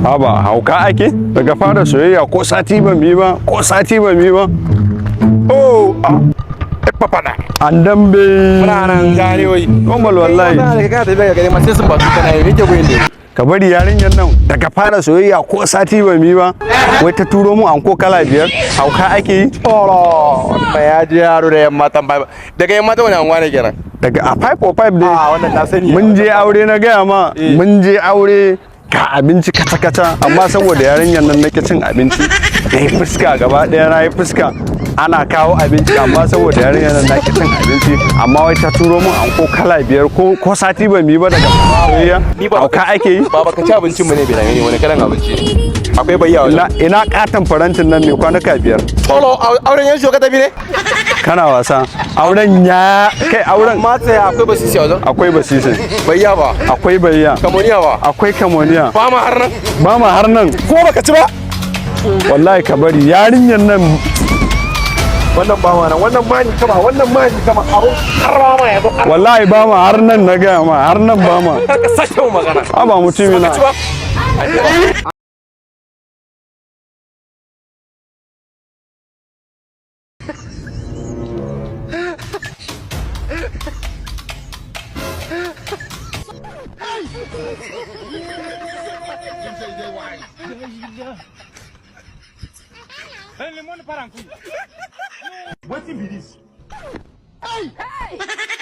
Haba hauka ake daga fara soyayya ko sati ba mi ba ko sati ba mi ba. Oh, Papana. an dambe. Muna nan gane wai. Normal wallahi. Ka tafi daga gare ma sai sun ba su kana yi rike goyin da. Ka bari yarinyar nan daga fara soyayya ko sati ba mi ba. Wai ta turo mu anko kala 5 hauka ake yi. Oro. Ba ya ji yaro da yamma tambaya. Daga yamma ta wani anguwa ne kenan. Daga a 505 dai. Wannan na sani. Mun je aure na gaya ma. Mun je aure ga abinci kata-kata amma saboda yarinyar nan nake cin abinci na yi fuska gaba ɗaya na yi fuska ana kawo abinci amma saboda yarinyar nan nake cin abinci amma wai ta turo min anko kala 5 ko sati ba mi ba daga soyayya hauka ake yi. Baba ka ci abincin mu ne bai dame ni wani kalan abinci akwai bayya wala ina katon farantin nan mai kwanuka 5. Olo auren yan shoka tafi ne kana wasa auren ya kai auren mata akwai basisi a wajen akwai basisi bayya ba akwai bayya kamoniya ba akwai kamoniya ba ma har nan ba ma har nan ko baka ci ba wallahi ka bari yarinyar nan wannan ba ma nan wannan mani kama abu har ma ya zo wallahi ba ma har nan na gaya ma har nan ba ma ka sake mu magana ba mutumi na What is this? Hey!